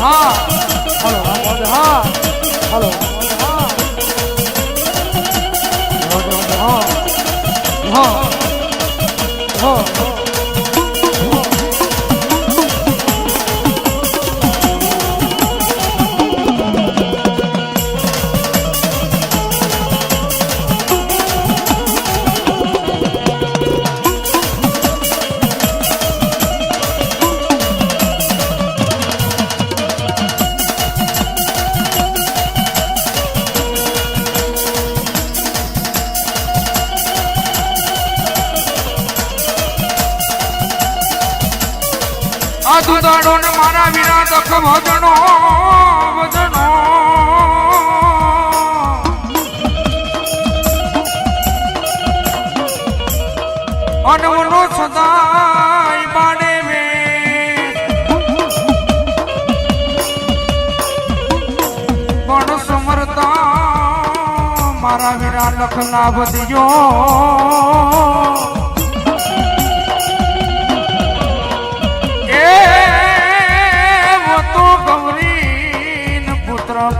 હા હલો હા હલો હા હા આ દુદાડો ને મારા વિના દખ ભજનો ભજનો અનવનો સદાય બાડે મે પણ સમરતા મારા વિના લખ લાભ દિયો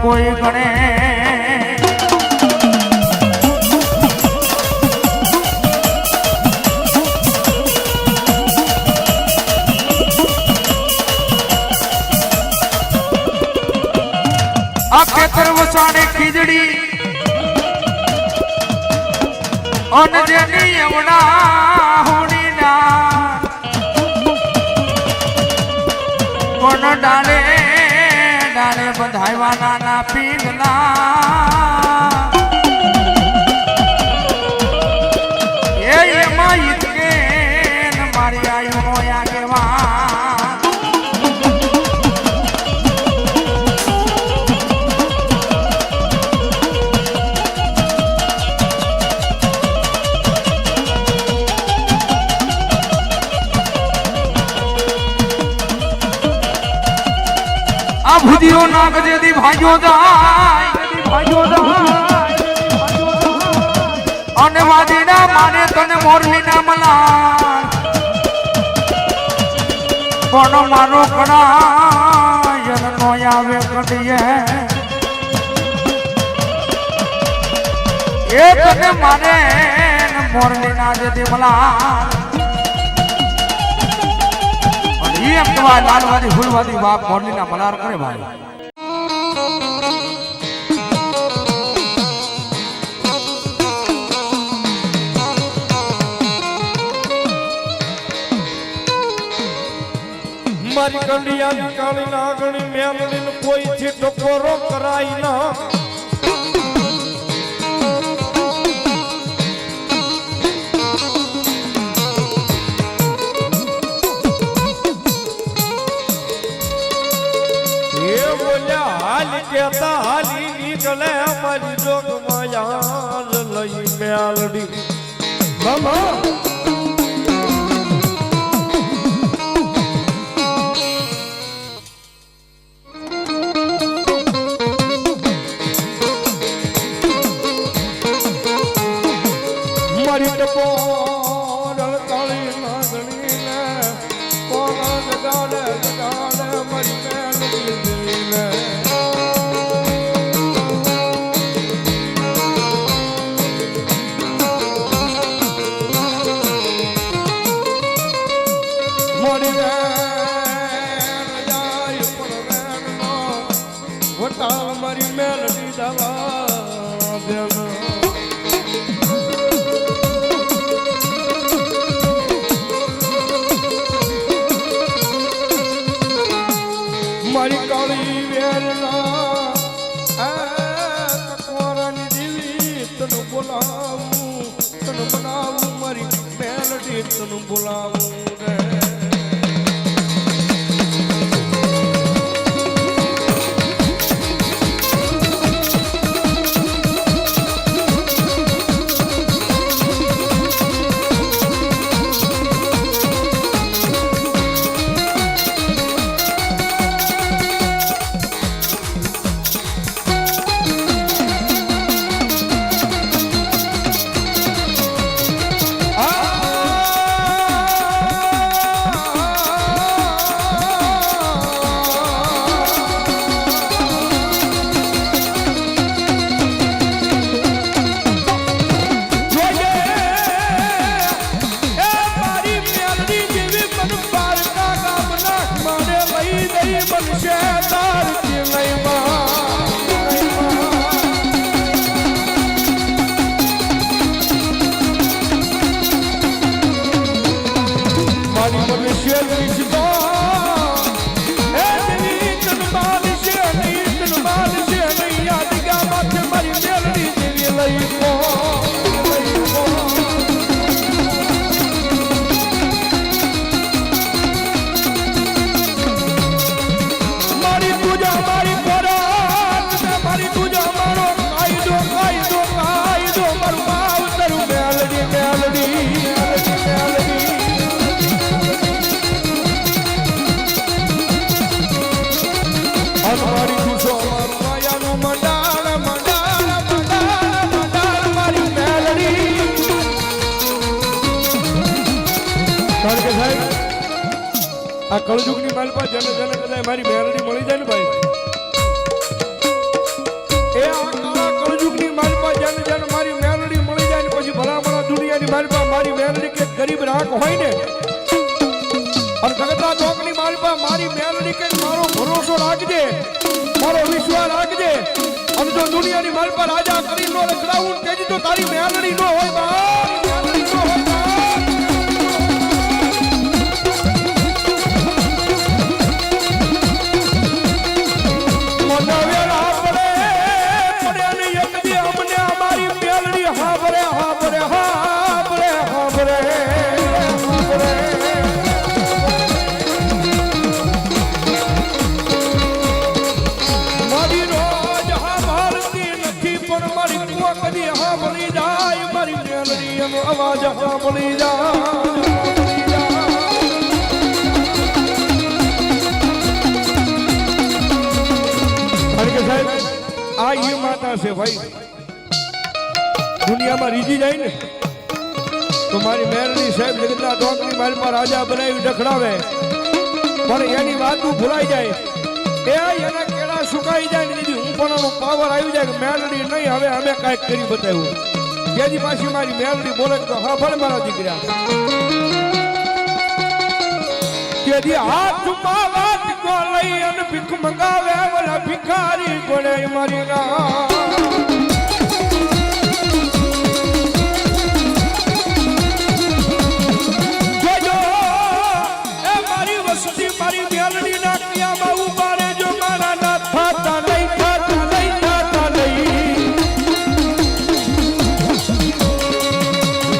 કોઈ ગણે આ ખેતર વસાડે ખીજડી અને જેની યમણા હોડી ના કોણ ડાલે ડાલે બંધાયવાના ના પીંગલા એ એમાં ઈતકે મારી આયુ નો આગેવાન આ ભુજીઓ નાગ જેદી ભાગ્યો જાય અને વાદીના માને તને મોરલી ના મલા પણ મારો કણા યન નો આવે કડીએ એ તને માને મોરલી ના જેદી મલા એમ કહેવાય લાલવાદી ફૂલવાદી બાપ મોરલીના મલાર કરે ભાઈ મારી કંડિયા કાળી નાગણી મેલડી કોઈ થી ટકોરો કરાય ના કેતા હાલી નીકળે મારી જોગ માયાર લઈ મેલડી મામા મારી ટપો રળકાળી નાગણી ને કોણ જગાડે મારી મેલડી ને મારી મેલડી દવા દેના મારી કાળી વેરના તકવારાની દેવી તને બોલાવું તને બનાવું મારી મેલડી તને બોલાવું રે છે તાર કે નહીં મારી મને શેરની સીધો એ દેવી તનમાલ છે નહીં તનમાલ છે નહીં યાદ ગા માથે મારી મેલડી દેવી લઈ પો આ કળજુગની માલપા જને જને કદાચ મારી મેલડી મળી જાય ને ભાઈ એ આ કાળા કળજુગની માલપા જને જને મારી મેલડી મળી જાય ને પછી ભલામણા દુનિયાની માલપા મારી મેલડી કે ગરીબ રાખ હોય ને અને જગતા ચોકની માલપા મારી મેલડી કે મારો ભરોસો રાખજે મારો વિશ્વાસ રાખજે અને જો દુનિયાની માલપા રાજા કરી નો રખડાવું તેજી તો તારી મેલડી નો હોય બા મેલડી નો હોય બા અવાજ સાંભળી જા સાહેબ આ એ માતા છે ભાઈ દુનિયામાં રીજી જાય ને તો મારી મેરડી સાહેબ જગતના ડોકની મારી પર રાજા બનાવી ડખડાવે પણ એની વાતું ભૂલાઈ જાય એના કેળા સુકાઈ જાય ને હું પણ એનો પાવર આવી જાય કે મેરડી નહીં હવે અમે કાંઈક કરી બતાવ્યું જેની પાછી મારી મેલડી બોલે તો હા ભલે મારા દીકરા જેથી હાથમાં વાત કો લઈ અને ભીખ મંગાવે ઓલા ભિખારી ગોળે મારી ના જોજો એ મારી વસ્તી મારી મેલડી ના કિયામાં ઉભા રહેજો મારા ના થાતા નહીં થાતા નહીં થાતા નહીં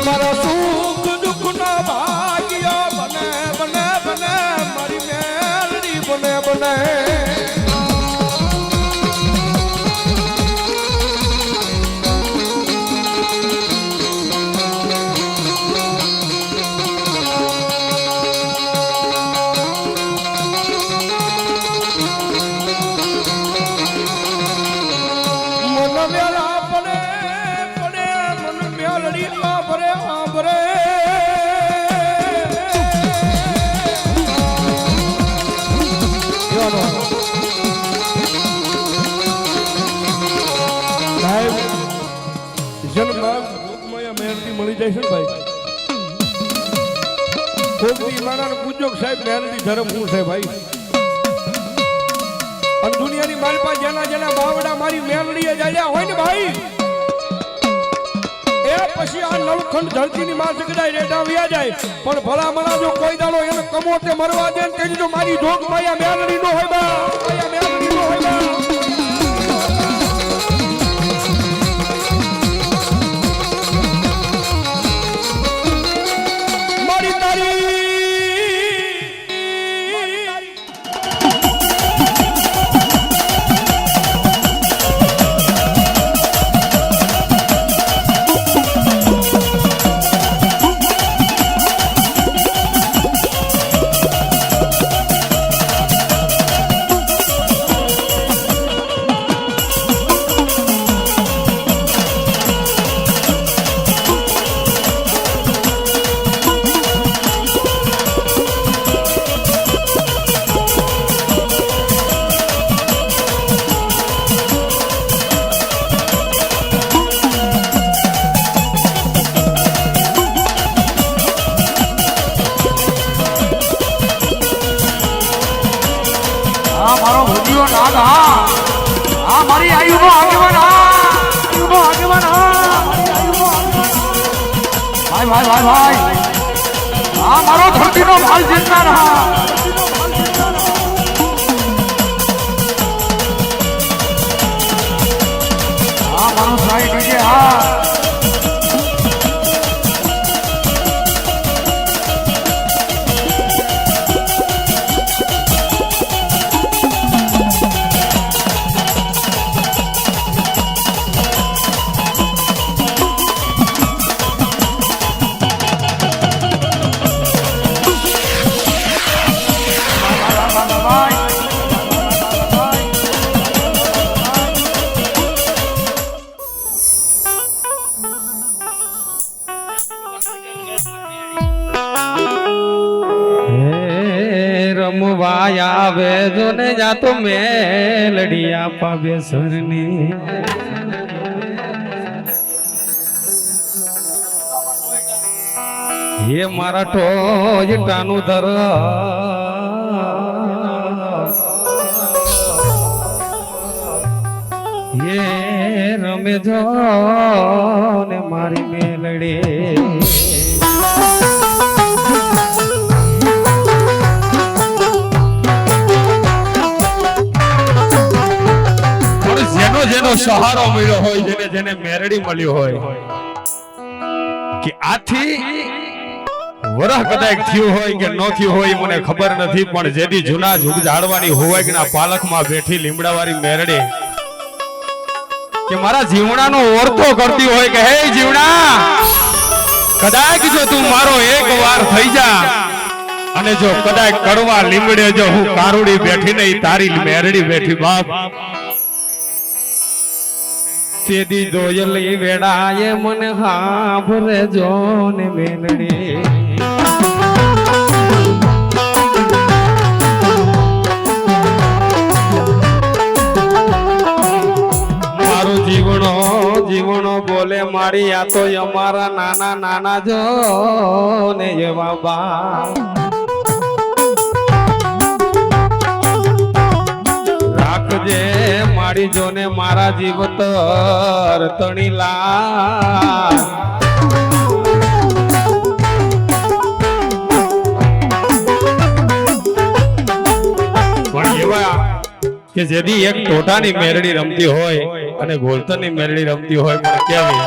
મારા સુખ દુઃખ નો ભાગ્ય બને બને બને મારી મેલડી બને બને મન વેલા પડે પડે મન મેલડી આભરે આભરે મળી જાય છે ને ભાઈ કોકની માના પૂજ્યો સાહેબ મેલડી ધર્મ હું છે ભાઈ અને દુનિયાની માલપા જેના જેના બાવડા મારી મેલડીએ જાયા હોય ને ભાઈ એ પછી આ નવખંડ ધરતીની માં જગડાઈ રેડા વ્યા જાય પણ ભલામણા જો કોઈ દાડો એને કમોતે મરવા દે ને જો મારી જોગ માયા મેલડી નો હોય બા માયા મેલડી નો હોય બા મારો ભૂતિયો નાગ હા મારી આયુનો આગેવાન આયુનો આગેવાન ભાઈ ભાઈ ભાઈ ભાઈ મારો ધરતીનો ભાલ જીતનાર મારો સાઈ ડીજે આવે જો ને જાતો મેલડી આપા બેસરની ये मारा टोज टानु धर ये रमे जो ने मारी मेलड़ी જેનો સહારો મળ્યો હોય જેને જેને મેરડી મળ્યો હોય કે આથી વરહ કદાચ થયું હોય કે ન થયું હોય મને ખબર નથી પણ જેથી જૂના જુગ ઝાડવાની હોવાઈના પાલખમાં બેઠી લીમડાવાળી મેરડી કે મારા જીવણાનો ઓરતો કરતી હોય કે હે જીવણા કદાચ જો તું મારો એક વાર થઈ જા અને જો કદાચ કડવા લીમડે જો હું કારુડી બેઠી નહીં તારી મેરડી બેઠી બાપ તેદી દોયલી વેડાએ મને હાભરે જો ને મેલડી મારું જીવણો બોલે મારી આ તો અમારા નાના નાના જો ને એવા બા રાખજે મારી જોને મારા જીવતર તણીલા પણ એવા કે જેદી એક ટોટાની મેરડી રમતી હોય અને ગોલતરની મેરડી રમતી હોય પણ કેવી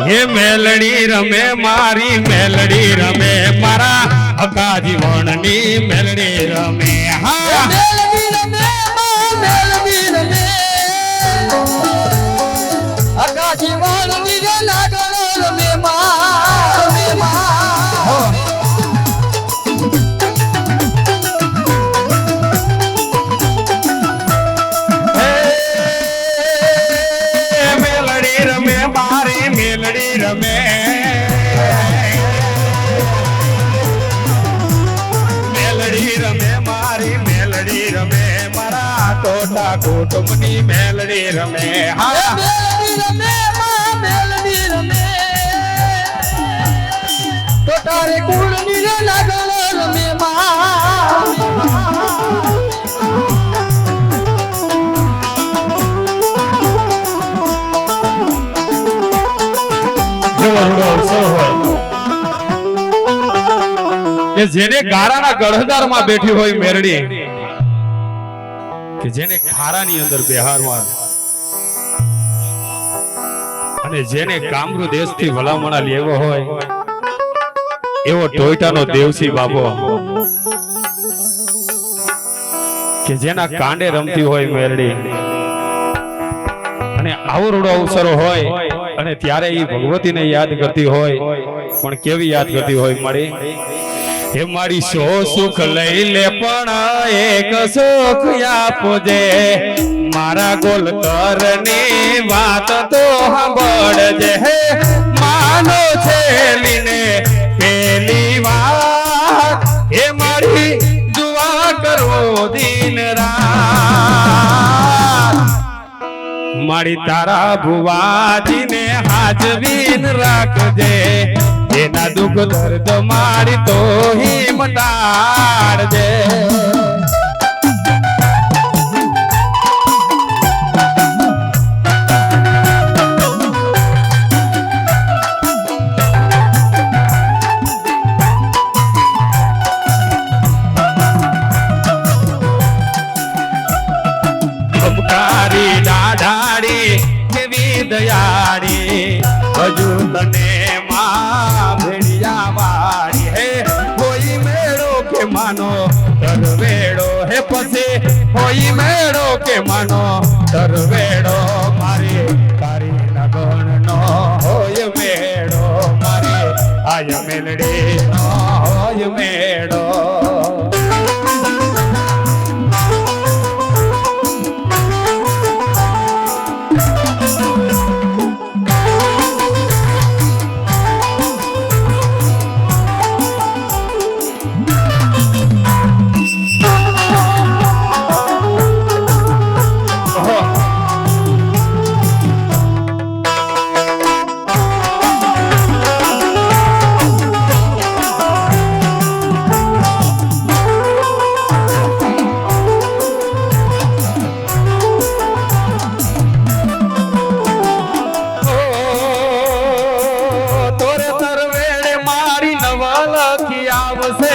હે મેલડી રમે મારી મેલડી રમે મારા હકા જીવનની મેલડી રમે હા કુટુંબની મેલડી રમે હા મેલડી રમે તો તારે કુળની રે લાગણ રમે કે જેને ગારાના ગળહદારમાં બેઠી હોય મેરડી કે જેને ખારાની અંદર બિહારમાં અને જેને કામરૂ દેશથી ભલામણા લેવો હોય એવો ટોયટાનો દેવસી બાબો કે જેના કાંડે રમતી હોય મેરડી અને આવરોડો અવસરો હોય અને ત્યારે એ ભગવતીને યાદ કરતી હોય પણ કેવી યાદ કરતી હોય મારી હે મારી સો સુખ લઈ લે પણ એક સુખ આપજે મારા ગોલતરની વાત તો સાંભળજે હે માનો છેલીને પેલી વાત હે મારી દુઆ કરો દિન રાત મારી તારા ભુવાજીને હાજવીન રાખજે એના દુઃખ દર્દ મારી તો હિમટાડજે હોય મેળો કે માનો દરવેડો મારી તારી નગણ નો હોય મેળો મારી આય મેલડી નો હોય મેળો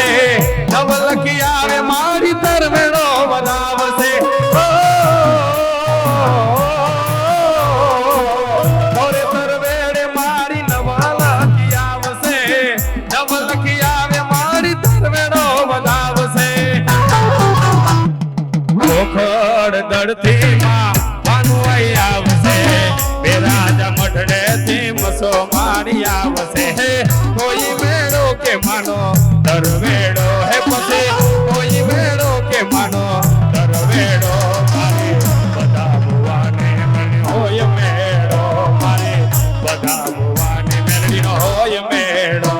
નવલખી આવે મારી તરવેડો બનાવશે તોરે તરવેડે મારી નવલખી આવશે નવલખી આવે મારી તરવેડો બનાવશે ખોખડ દળથી માં માનવાઈ આવશે બેરાજા મઢડે થી મસો મારી આવશે કોઈ મેળો કે માનો દરવેડો હે પછી કોઈ મેળો કે માનો દરવેડો મારે બધા ભુવાને મળ્યો હોય મેળો મારે બધા ભુવાને મેળવીનો હોય મેળો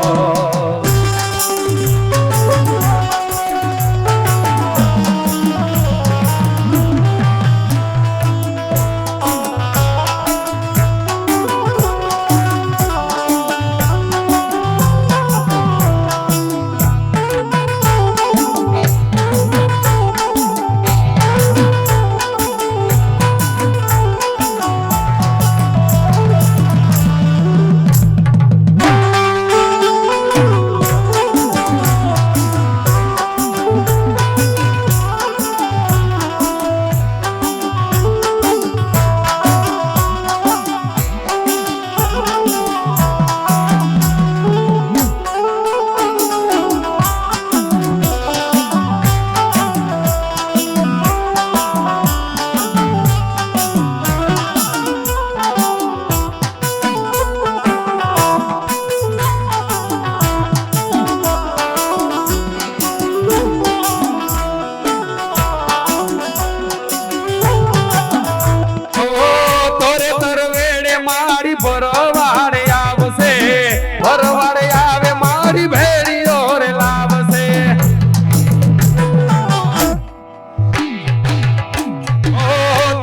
ભરવાડે આવે મારી ભેળીઓ રે લાવશે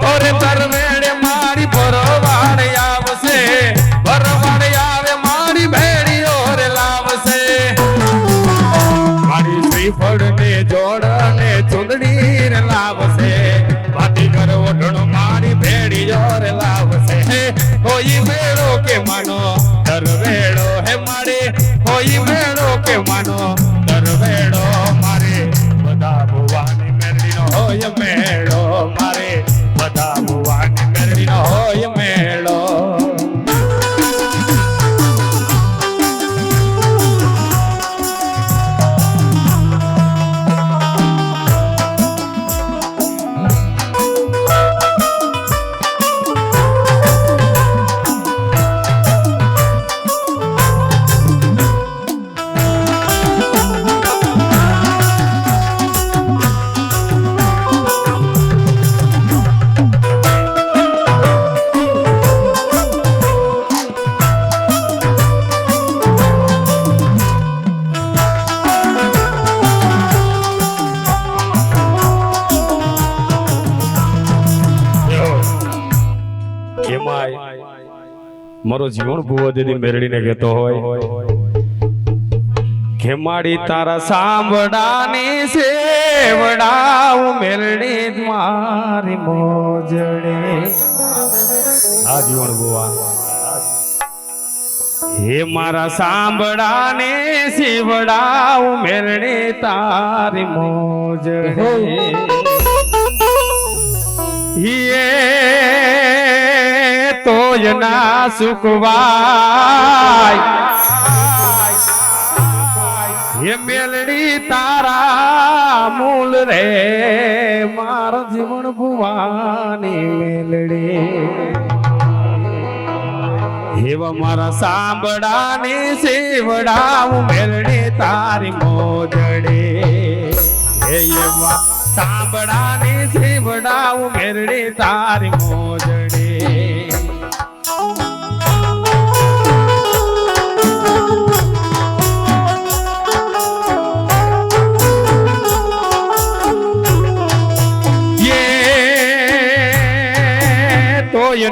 તોરે તરવેડે મારી ભરવાડે આવશે ભરવાડે આવે મારી ભેળીઓ રે લાવશે મારી શ્રીફળ ને જોડ ને ચૂંદડી રે લાવશે વાતી કર ઓઢણો મારી ભેળીઓ રે લાવશે કોઈ મેળો કે માનો દરવેડો હે મારે કોઈ મેળો કે માનો દરવેડો મારે બધા ભુવાની મેરડીનો હોય મેળો મારે બધા ભુવાની મેરડીનો હોય મેળો મારો જીવન ભુવો દીદી મેરડીને કહેતો હોય કે માડી તારા સાંભળાની સેવડાવ મેરડી મારી મોજડે આ જીવન ભુવા હે મારા સાંભળાને સેવડાવ મેરડી તારી મોજડે તોય ના સુખવાય એ મેલડી તારા મૂળ રે મારા જીવન ભુવાની મેલડી એવા મારા સાંભળાની સેવડાવું મેલડી તારી મોજડી એવા સાંભળાની સેવડાવું મેલડી તારી મોજડી તોય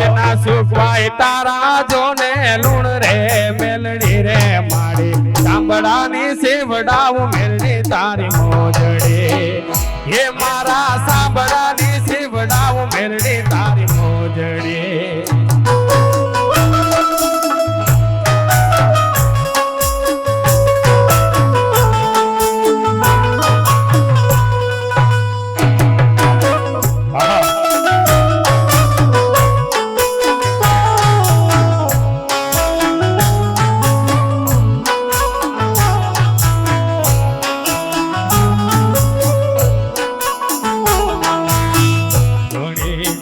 ન સુખવાય તારા જોને લૂણ રે મેલડી રે માડી સાંભળાની સેવડાવું મેલડી તારી મોજડી હે મારા સાંભળાની સેવડાવું મેલડી તારી મોજડી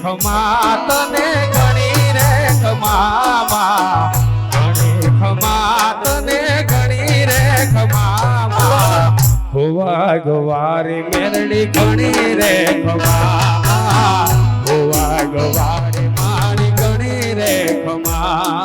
ખમા તને ઘણી રે ખમામાં ઘણી ખમા તને ઘણી રે ખમામાં હોવા ગવારી મેરડી ઘણી રે ખમા હોવા ગવારી મારી ઘણી રે ખમા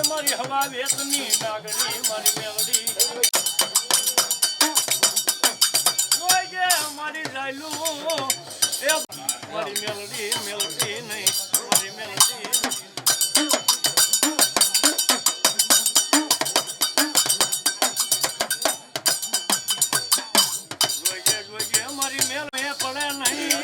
મારી હવા વેતની નાગરી મારી મેલડી જોઈ જે મારી જાયલું એ મારી મેલડી મેલડી નહીં મારી મેલડી જોઈ જે મારી મેલ મે પડે નહીં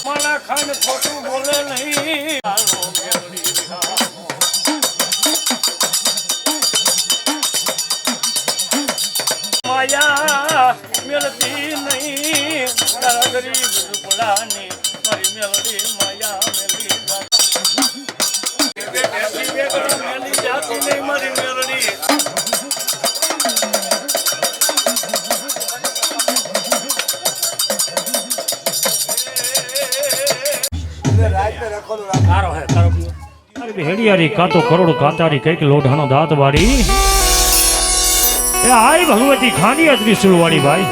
મારા ખાન ખોટું બોલે નહીં માયા મેલતી નહીં તારા ગરીબ ઝૂંપડાની મારી મેલડી માયા મેલી મેલી જાતી નહીં મારી મેલડી હેડિયારી કાતો કરોડ કાતારી કઈક લોઢાનો દાંત વાળી એ આય ભગવતી ખાંડી અતરી સુલવાણી ભાઈ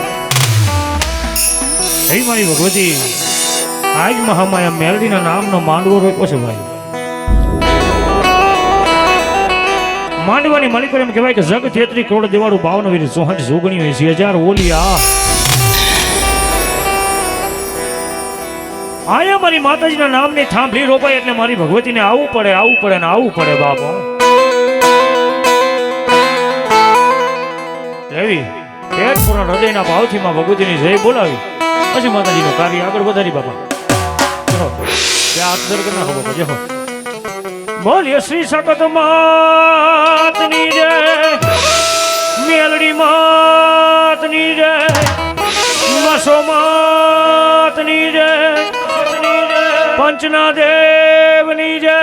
હે મારી ભગવતી આજ મહામાયા મેલડીના નામનો માંડવો રોપ્યો છે ભાઈ માંડવાની માલિકો એમ કહેવાય કે જગ 33 કરોડ દેવાળું 52 વીર 64 જોગણી 80000 ઓલિયા આયા મારી માતાજીના નામની થાંભલી રોપાય એટલે મારી ભગવતીને આવવું પડે ને આવવું પડે બાપો એવી પેટ પૂર્ણ હૃદયના ભાવથી માં ભગવતીની જય બોલાવી પછી માતાજીનું કાર્ય આગળ વધારી બાપા ચલો હાથ દર કરી નાખો બાપા જહો બોલીએ શ્રી સકત માતની જય મેલડી માતની જય મસો માતની જય પંચના દેવની જય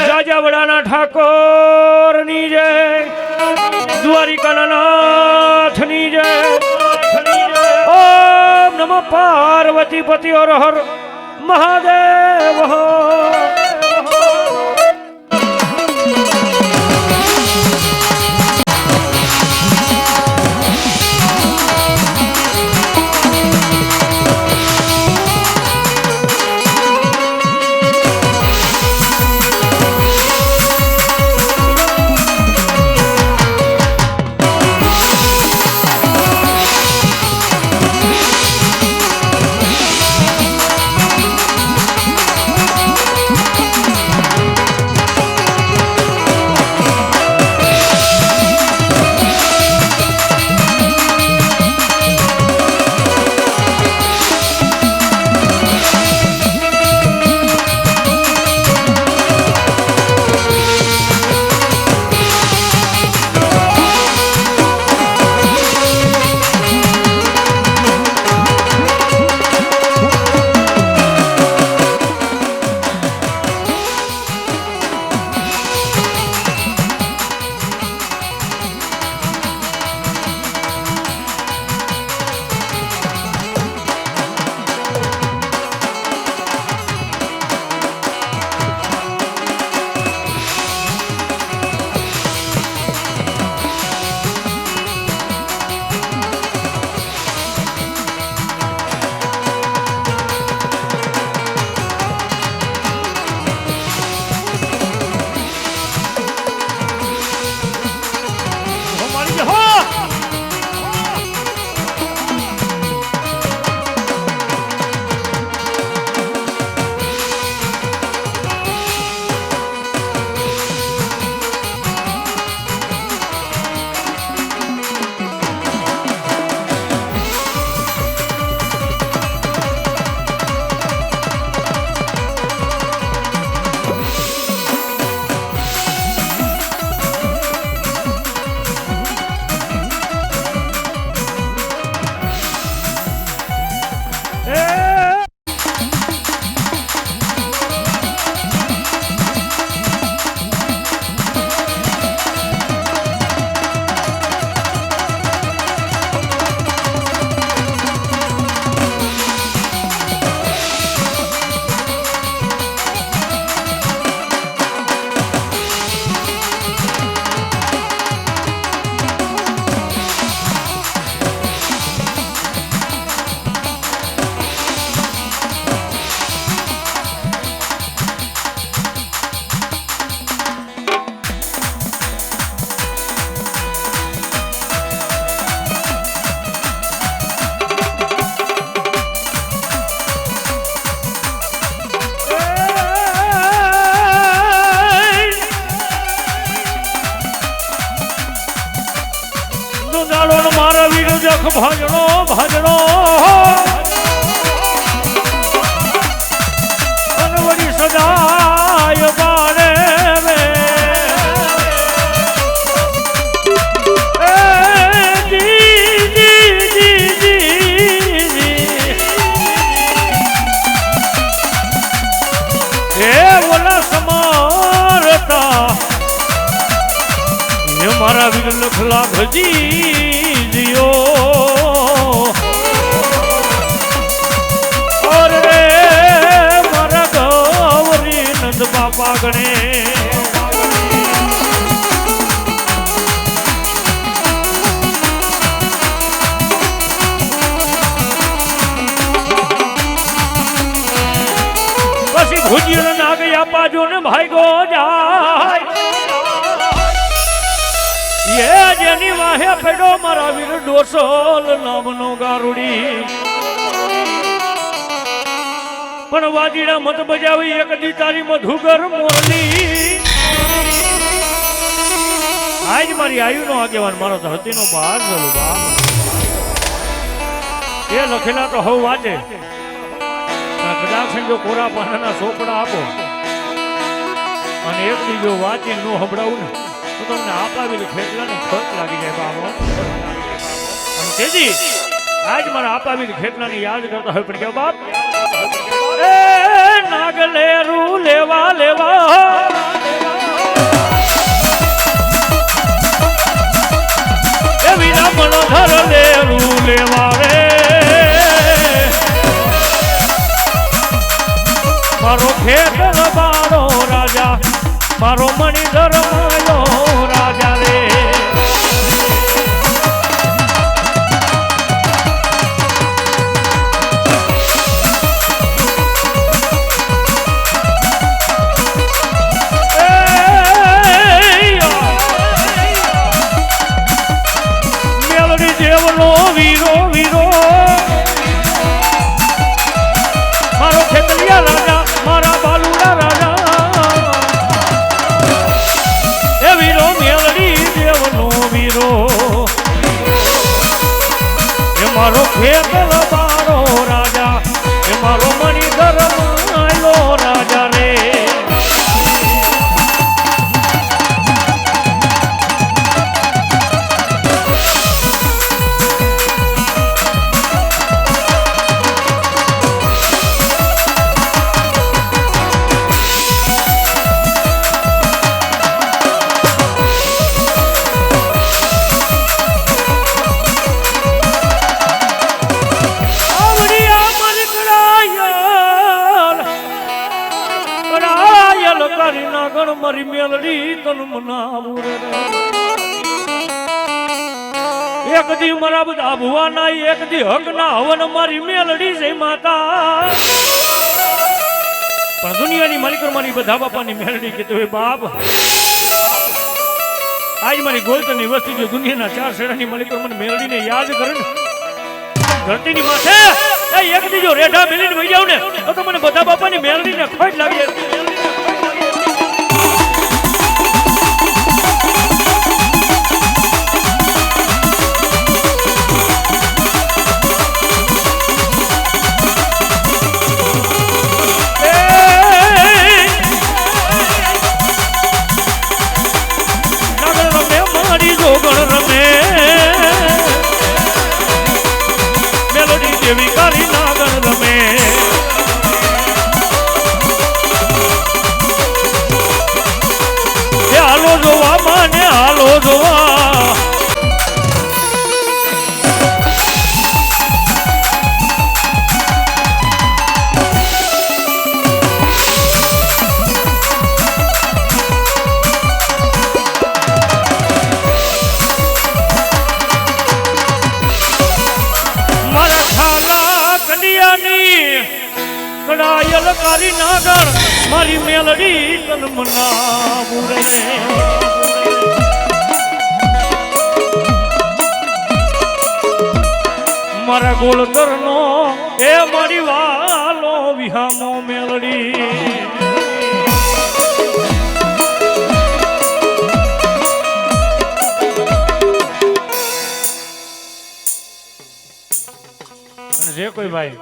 જાજાવડાના ઠાકોરની જય દ્વારિકાના નાથની જય ઓમ નમઃ પાર્વતી પતિ ઓર હર મહાદેવ ભજણો ભજણો અનવડી સદાય બાણે મે જીજો ઓર રે મારા ગૌરી નંદ બાપા ગણે ભુજિયો ના ગયા પાજો ને ભાઈ ગો જાય એ જેની વાહે પેડો મારા વીર ડોસોલ નામનો ગારુડી પણ વાજીડા મત બજાવી એક દી તારી મધુગર મોરલી આજ મારી આયુનો આગેવાન મારો ધરતીનો બહાર જલો બાપ એ લખેલા તો હવ વાંચે કદાચ જો કોરા પાનાના સોપડા આપો અને એક બીજો વાંચીને નો સંભળાવું ને તો તમને આપાવી ખેતલાને ખોટ લાગી જાય બાબો અને તેજી આજ મારા આપાવી ખેતલાને યાદ કરતા હોય પણ કે બાપ એ નાગલેરું લેવા લેવા એ વિના મનોધર લેરું લેવા રે મારો ખેતર બારો રાજા મારો મણિધર માયો રાજા રે મેલડી દેવનો વીરો વીરો મારો ખેતલિયા રાજા મારા બાલુડા રાજા એ વીરો મેલડી દેવનો વીરો એ મારો ખેતલ બારો રાજા એ મારો મણિધર માયો રાજા રે મારી મેલડી તન મનાવું રે એક દી મારા બધા ભુવાના એક દી હક ના હવન મારી મેલડી જય માતા પણ દુનિયાની માલિકો મારી બધા બાપાની મેલડી કીધું હે બાપ આજ મારી ગોલતની વસ્તી જો દુનિયાના 4 શેડાની માલિકો મને મેલડીને યાદ કરે ને ધરતીની માથે એક દી જો રેઢા મેલીને વઈ જાવ ને તો મને બધા બાપાની મેલડીને ખોટ લાગી જાય કડાયલ કારી નાગર મારી મેલડી તન મનાવું રે મારા ગોળધર નો એ મારી વાલો વિહામો મેલડી જે કોઈ ભાઈ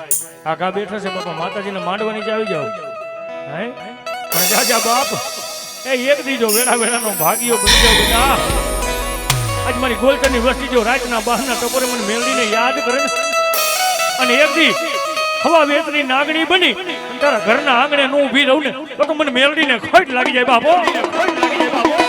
આગા બેઠા છે બાપા માતાજીને માંડવાની જ આવી જાવ હે પણ જાજા બાપ એ એક દીજો વેડા વેડાનો ભાગ્યો બની જાવ બેટા આજ મારી ગોલતરની વસ્તી જો રાતના બહારના ટપોરે મને મેલડીને યાદ કરે ને અને એક દી હવા વેતની નાગણી બની તારા ઘરના આંગણે નો ઊભી રહું ને તો મને મેલડીને ખોટ લાગી જાય બાપો ખોટ લાગી જાય બાપો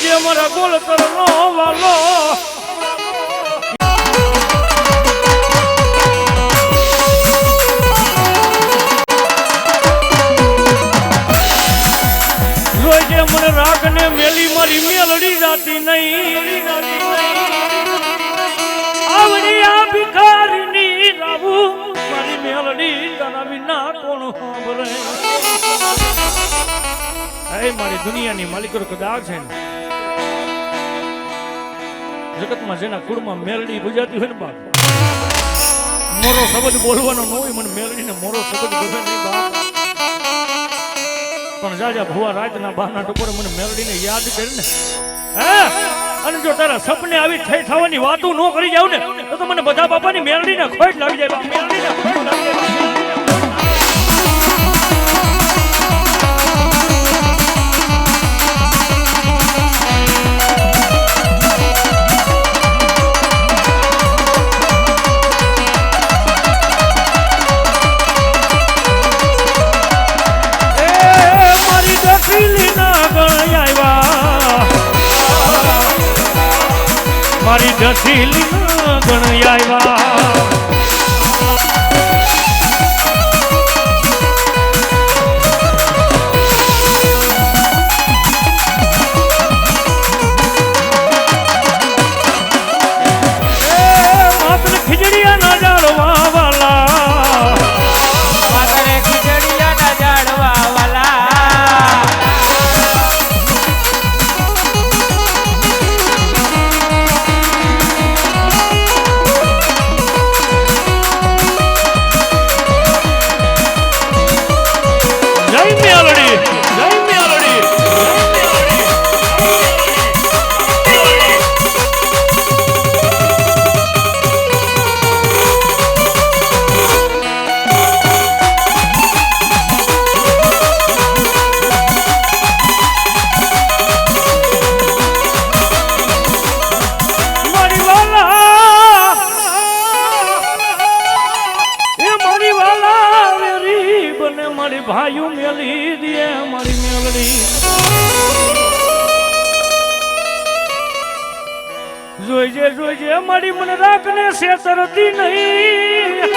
જોઈજે મારા ગોલતરનો વાલો જોઈજે મને રાખને મેલી મારી મેલડી જાતી નહીં આવડી આ ભિખારીની રાબુ મારી મેલડી તારા વિના કોણ સાંભળે એ મારી દુનિયાની માલિકો કદાચ છે ને જગતમાં જેના કુળમાં મેલડી ગુજરાતી હોય ને બાપ મોરો શબ્દ બોલવાનો ન હોય મને મેલડીને મોરો શબ્દ ગમે નહીં બાપ પણ જાજા ભુવા રાતના બહારના ટકોરે મને મેલડીને યાદ કરીને હે અને જો તારા સપને આવી થઈ થવાની વાતો ન કરી જાવ ને તો મને બધા બાપાની મેલડીને ખોટ લાગી જાય બાપ મેલડીને ખોટ લાગી જાય મારી જસીલી ગણ આવ્યા માત્ર ખીજડીયા ના જાળવા વાલા માત્ર ખીજડીયા ના જાળવા વાલા ભાઈઓ મેલી દે મારી મેલડી જોઈજે મારી મને રાખને શેતરતી નહીં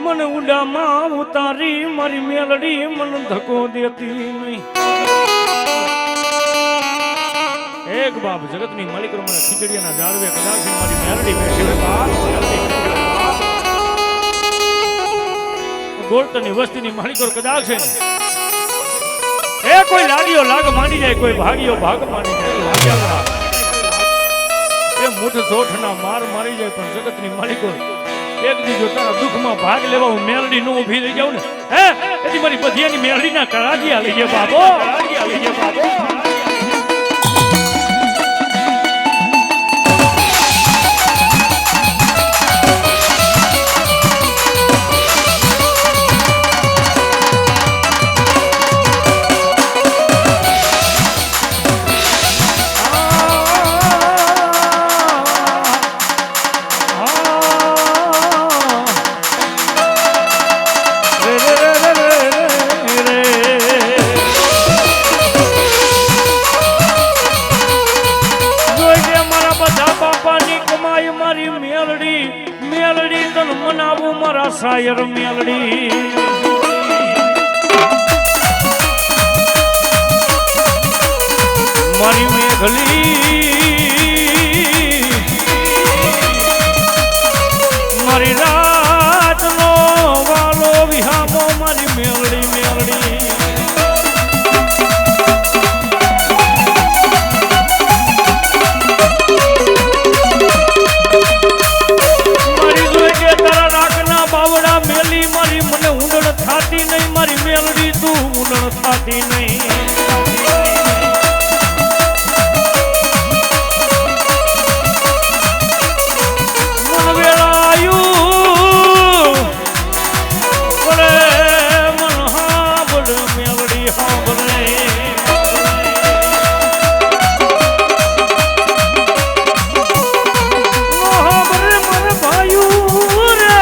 મને ઉડામાં ઉતારી મારી મેલડી મને ધક્કો દેતી નહીં એક બાપ જગતની માલિક મને ખીચડીના જાળવે કદાચ મારી મેલડી બેસી ગોળતની વસ્તીની માલિકો કદાચ છે એ કોઈ લાડીઓ લાગ માંડી જાય કોઈ ભાગીઓ ભાગ માંડી જાય એ મુઠ સોઠના માર મારી જાય પણ જગતની માલિકો એક દી જો તારા દુઃખમાં ભાગ લેવા હું મેલડી નો ઊભી રહી જાઉં ને હે એથી મારી બધિયાની મેલડીના કરાજીયા લઈ જાય બાબો કરાજીયા લઈ જાય બાબો મેલડી તન મનાવું મારા શાયર મેલડી મારી મેઘલી મારી રાતનો વાલો વિહામો મારી મેલડી મેલડી થાતી નહીં મારી મેલડી તું ઉલણ થાતી નહીં મન વેળાયું પડે મન હાંભળ મેલડી હાંભળે હાંભળે મન ભાયું રે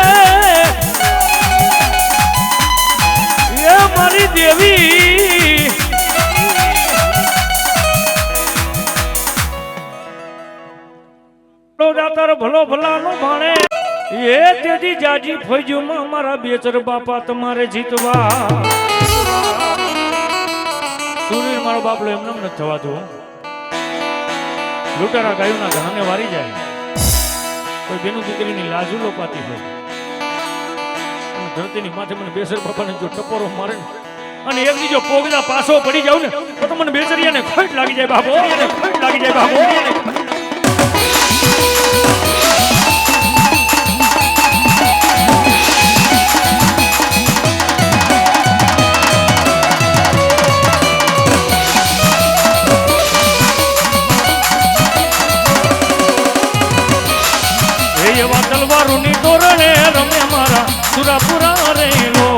મારી દેવી ભલો ભલાનો ભાણે એ તેજી જાજી ફોજમાં મારા બેચર બાપા તમારે જીતવા સુનિલ મારો બાપલો એમને નથી થવાતું લૂંટારા ગાયોના ઘાને વારી જાય કોઈ બેનું દીકરીની લાજુ લોપાતી હોય અને ધરતીની માથે મને બેસર બાપાને જો ટપોરો મારે ને અને એક બીજો પોગના પાસો પડી જાવ ને તો મને બેસરિયાને ખોટ લાગી જાય બાપો ખોટ લાગી જાય બાપો એવા તલવારોની તોરણે રમે મારા સુરાપુરા રેલો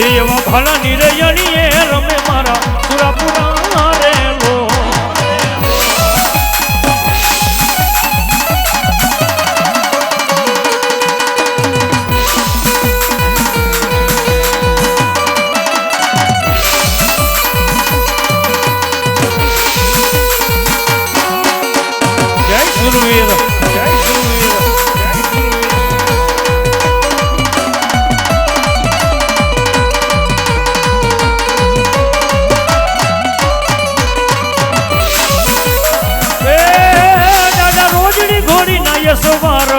એવા ભાલાની રૈયાણીએ રમે મારા સુરાપુરા રેલો સુરવીર જય સુરવીર દાદા રોજડી ઘોડી ના યસવાર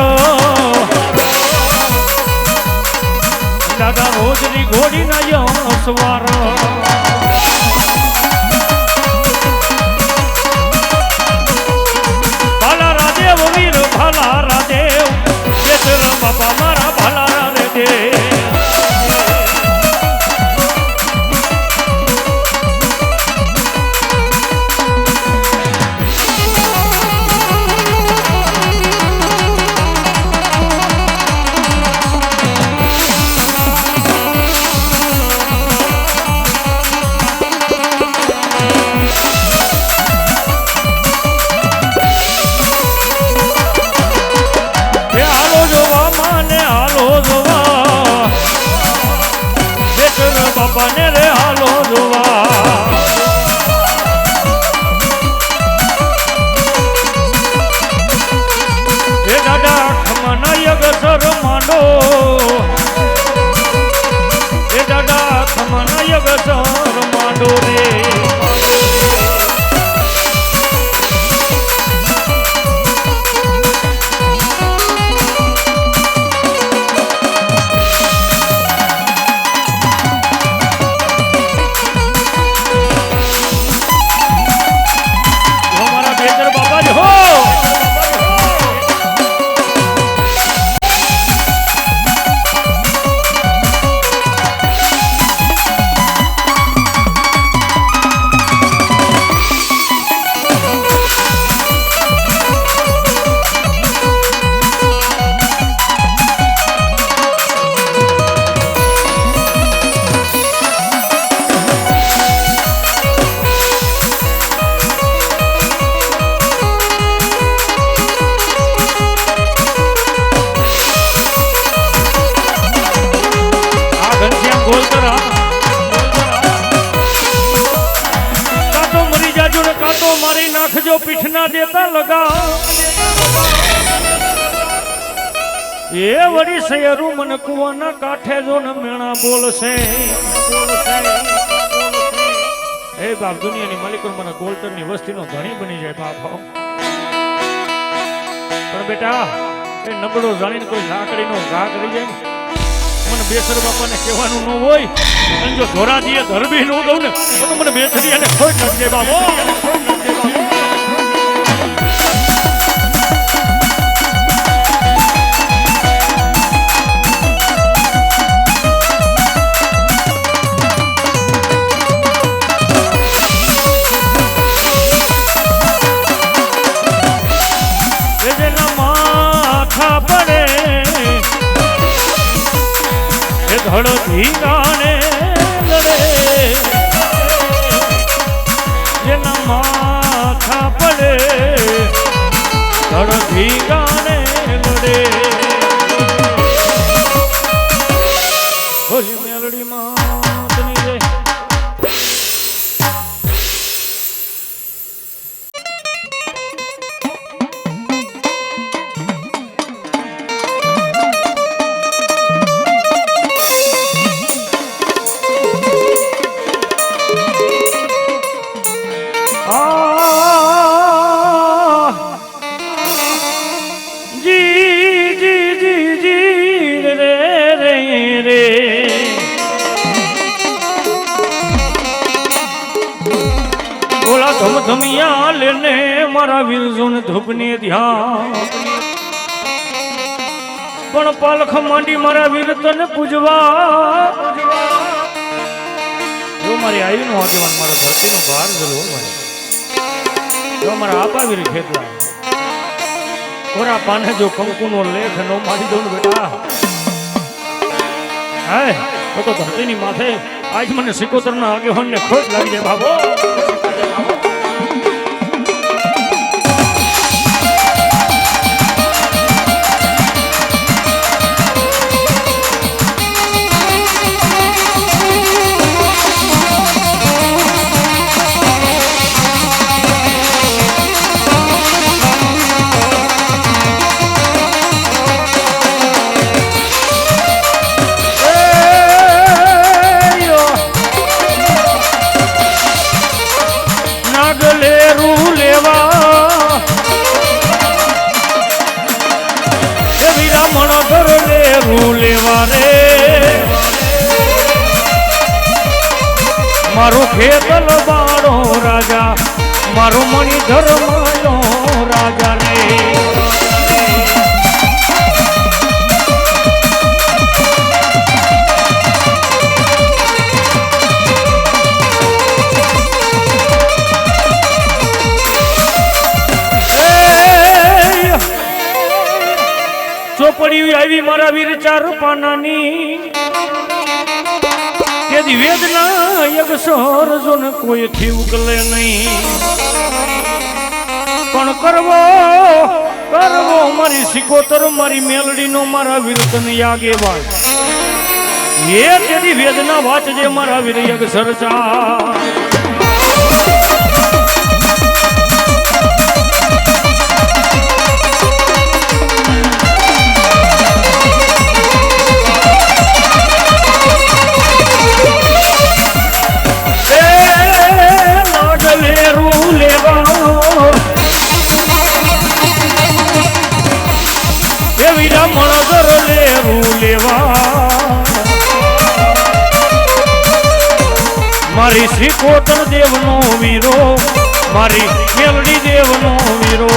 દાદા રોજડી ઘોડી ના યસવાર વીર ભાલા રાદેવ બેચર બાપા મારા ભાલા રાદેવ બાપાને રે હાલો જોવા એ દાદા ખમના યગસર માંડો એ દાદા ખમના યગસર માંડો રે મારી નાખજો પીઠના દેતા લગા એ વળી શેરું મને કુવાના કાંઠે જો ને મેણા બોલશે એ બાપ દુનિયાની માલિકો મને ગોલતરની વસ્તીનો ધણી બની જાય બાપ પણ બેટા એ નબળો જાણીને કોઈ લાકડીનો ઘા કરી જાય મને બેસર બાપાને કહેવાનું ન હોય અને જો ધોરાજીએ ધરબી ન દઉં ને તો મને બેસરી અને ખોટ લાગી જાય બાપો ધડધી ગાને લડે જેના માથા પડે ધડધી ગાને લડે હોલી મેલડી માં ધમિયા લેને મારા વીરજોન ધૂપને ધ્યાન પણ પાલખ માંડી મારા વીર તને પૂજવા જો મારી આયુનો આગેવાન મારા ધરતીનો ભાર જલો મારે જો મારા આપા વીર ખેતવા કોરા પાને જો કંકુનો લેખ નો મારી દઉં બેટા હાય તો ધરતીની માથે આજ મને સિકોતરના આગેવાનને ખોટ લાગી જાય બાબો મારો ખેતલ બાળો રાજા મારો મણિધર માયો રાજા રે ચોપડી આવી મારા વીર ચાર પાનાની તેદી વેદના એક સહરજો ને કોઈ થી ઉકલે નહીં પણ કરવો કરવો મારી સિકોતર મારી મેલડીનો મારા વીર તને આગેવાન એ તેદી વેદના વાંચજે મારા વીર એક સરચા મારી શ્રીકોતર દેવનો વીરો મારી મેલડી દેવનો વીરો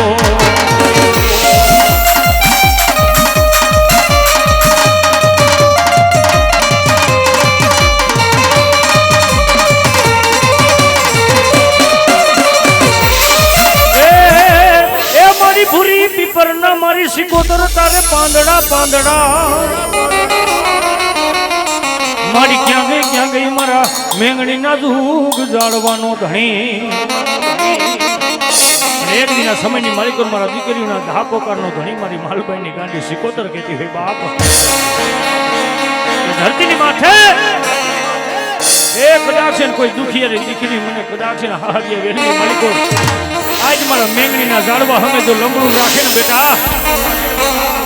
એ મારી ભૂરી પીપરના મારી શ્રીકોતર તારે પાંદડા પાંદડા મારી ક્યાં ગઈ મારા મેંગણી ના દુઃખ જાળવાનો ધણી એક દિના સમયની માલિકો મારા દીકરીના ધાપોકારનો ધણી મારી માલબાઈની ગાંડી સિકોતર કહેતી હોય બાપ ધરતીની માથે એ કદાચ કોઈ દુખિયારી દીકરી મને કદાચ હારિયા વેલી માલિકો આજ મારા મેંગણીના જાળવા હમે જો લંબડું રાખે ને બેટા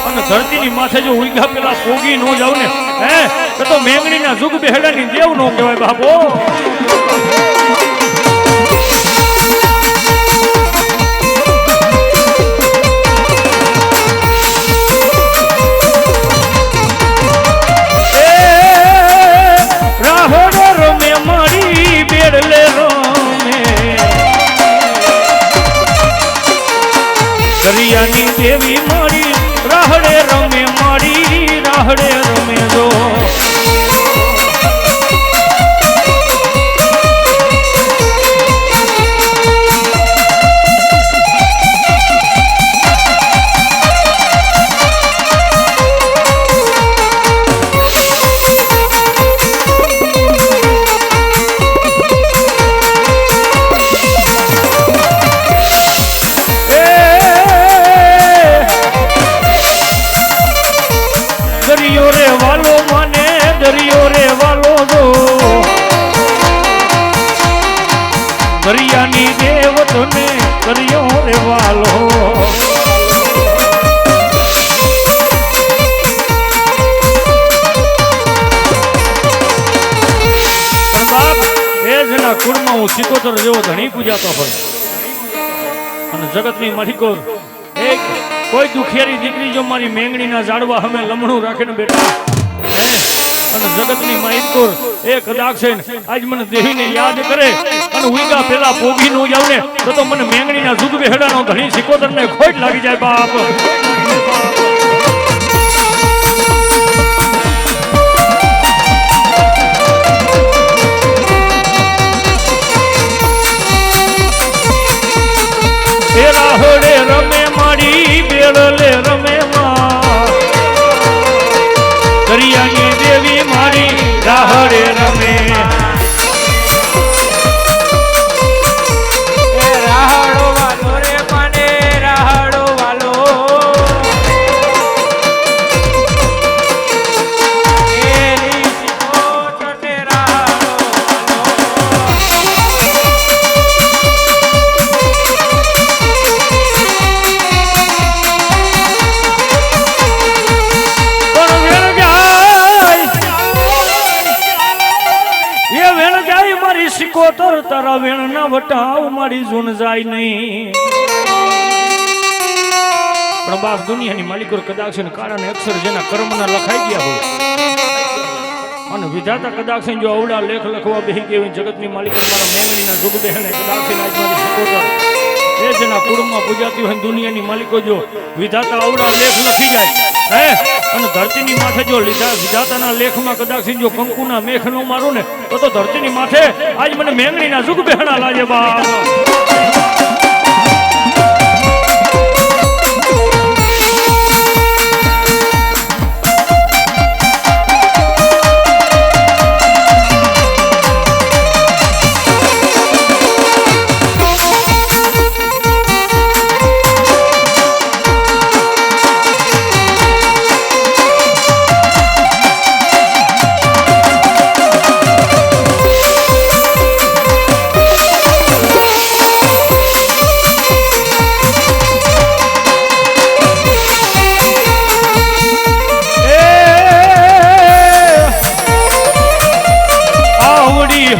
અને ધરતીની માથે જો ઉઈગા પેલા પોગી નો જાવ ને હે તો મેંગણીના જુગ બેહડાની દેવ નો કહેવાય બાપો રાહોડો રમે મારી બેડલે રમે દરિયાની દેવી મારી રાહડે રમે મારી રાહડે રમે જો દરિયાની દેવ તને કર્યો રે વાલો જેના કુળમાં હું સિકોતર જેવો ધણી પૂજાતો હોય અને જગતની મઠીકોર એક કોઈ દુખિયારી દીકરી જો મારી મેંગણીના ઝાડવા અમે લમણું રાખીને બેઠા અને જગતની માહિતકોર એ કદાચ છે ને આજ મને દેવીને યાદ કરે અને ઉઈગા પેલા પોગી નો જાવ ને તો મને મેંગણીના જુગ બેહડાનો ઘણી સિકોતરને ખોટ લાગી જાય બાપ. એ રાહડે રમે મારી બેડલે રમે માં દરિયાની દેવી મારી રાહડે રમે. રાહડો વાલો રે મને રાહડો વાલો એની સિકોતરને રાહડો સિકોતર તારા વેણ ના વટાવ મારી જૂન જાય નહીં. પણ બાપ દુનિયાની માલિકો કદાચ ને કાળાને અક્ષર જેના કર્મના લખાઈ ગયા હોય અને વિધાતા કદાચ જો અવડા લેખ લખવા બેહી ગઈ જગતની માલિકો મારા મેંગણીના જુગ બહેને કદાચ આજ મારી સિકોતર એ જેના કુળમાં પૂજાતી હોય દુનિયાની માલિકો જો વિધાતા અવડા લેખ લખી જાય હે અને ધરતીની માથે જો લીધા વિધાતાના લેખમાં કદાચ જો કંકુના મેઘ નો મારું ને તો ધરતીની માથે આજ મને મેંગણીના જુગ બહેણા લાગે બાપ.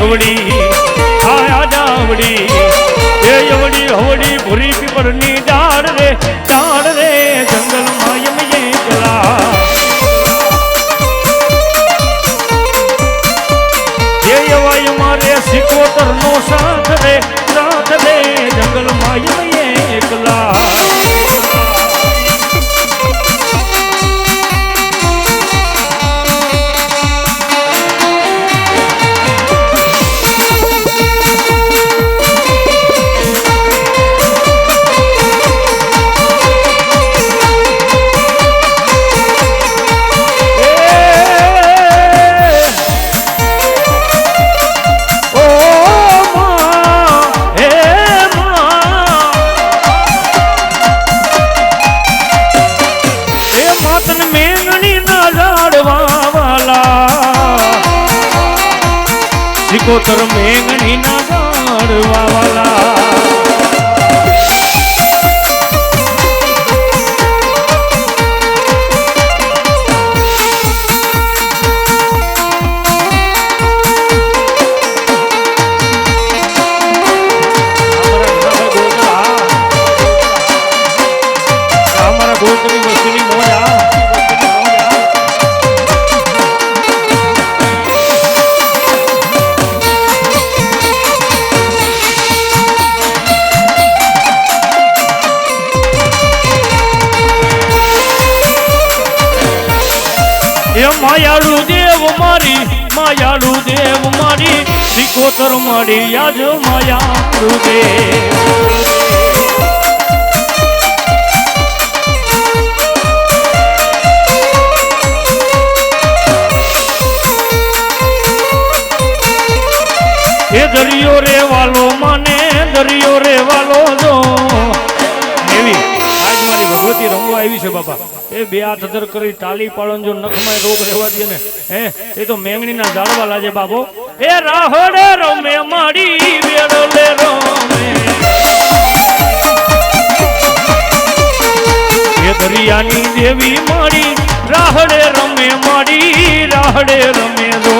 હવડી આયા ડાવડી એ હવડી હવડી ભૂરી પીપળની ડાળ રે જંગલમાં યમીએ ચલા એ યવાય મારે સિકોતરનો સાથ રે જંગલમાં યમીએ એકલા. સિકોતર મેંગણી ના ગાડવા વાલા અમારા ગોળની વસ્તુની મોજા માયાળુ દેવ મારી સિકોતર મારી યાદ માયાળુ દેવ. એ દરિયો રે વાલો માને દરિયો રે વાલો જો એવી આજ મારી ભગવતી રંગો આવી છે બાપા. એ બે હાથ અધર કરી તાલી પાડન જો નખમાં રોગ રહેવા દે ને હે એ તો મેંગણીના જાળવા લાજે બાબો. એ રાહડે રમે માડી બેડલે રમે એ દરિયાની દેવી માડી રાહડે રમે માડી રાહડે રમે રો